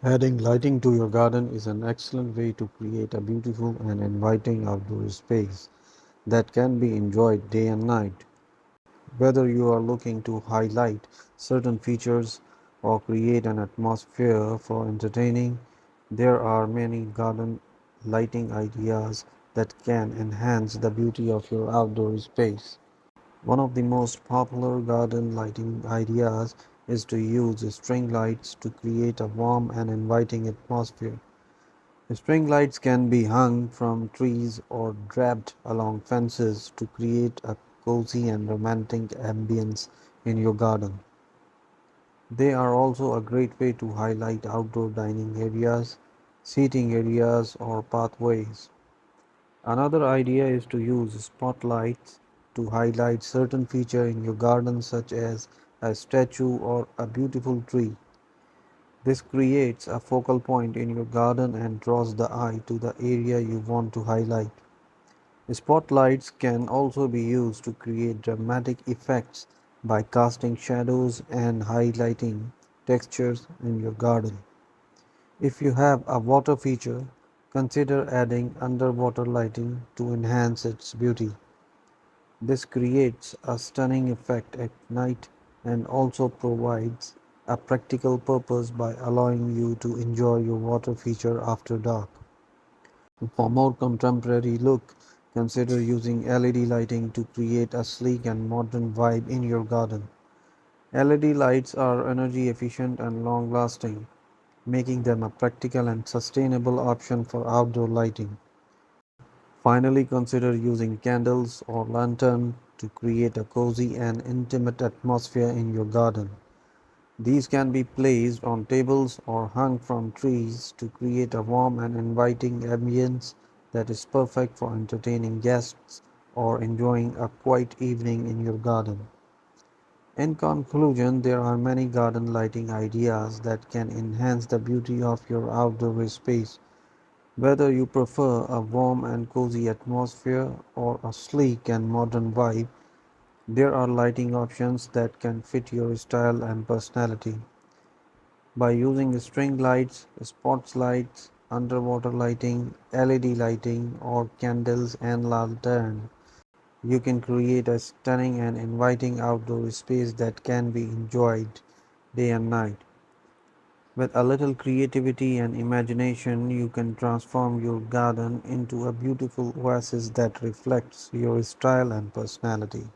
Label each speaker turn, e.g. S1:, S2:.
S1: Adding lighting to your garden is an excellent way to create a beautiful and inviting outdoor space that can be enjoyed day and night. Whether you are looking to highlight certain features or create an atmosphere for entertaining, there are many garden lighting ideas that can enhance the beauty of your outdoor space. One of the most popular garden lighting ideas is to use string lights to create a warm and inviting atmosphere. String lights can be hung from trees or draped along fences to create a cozy and romantic ambience in your garden. They are also a great way to highlight outdoor dining areas, seating areas, or pathways. Another idea is to use spotlights to highlight certain feature in your garden such as a statue or a beautiful tree. This creates a focal point in your garden and draws the eye to the area you want to highlight. Spotlights can also be used to create dramatic effects by casting shadows and highlighting textures in your garden. If you have a water feature, consider adding underwater lighting to enhance its beauty. This creates a stunning effect at night and also provides a practical purpose by allowing you to enjoy your water feature after dark. For more contemporary look, consider using LED lighting to create a sleek and modern vibe in your garden. LED lights are energy efficient and long lasting, making them a practical and sustainable option for outdoor lighting. Finally, consider using candles or lantern to create a cozy and intimate atmosphere in your garden. These can be placed on tables or hung from trees to create a warm and inviting ambience that is perfect for entertaining guests or enjoying a quiet evening in your garden. In conclusion, there are many garden lighting ideas that can enhance the beauty of your outdoor space. Whether you prefer a warm and cozy atmosphere or a sleek and modern vibe, there are lighting options that can fit your style and personality. By using string lights, spotlights, underwater lighting, LED lighting, or candles and lantern, you can create a stunning and inviting outdoor space that can be enjoyed day and night. With a little creativity and imagination, you can transform your garden into a beautiful oasis that reflects your style and personality.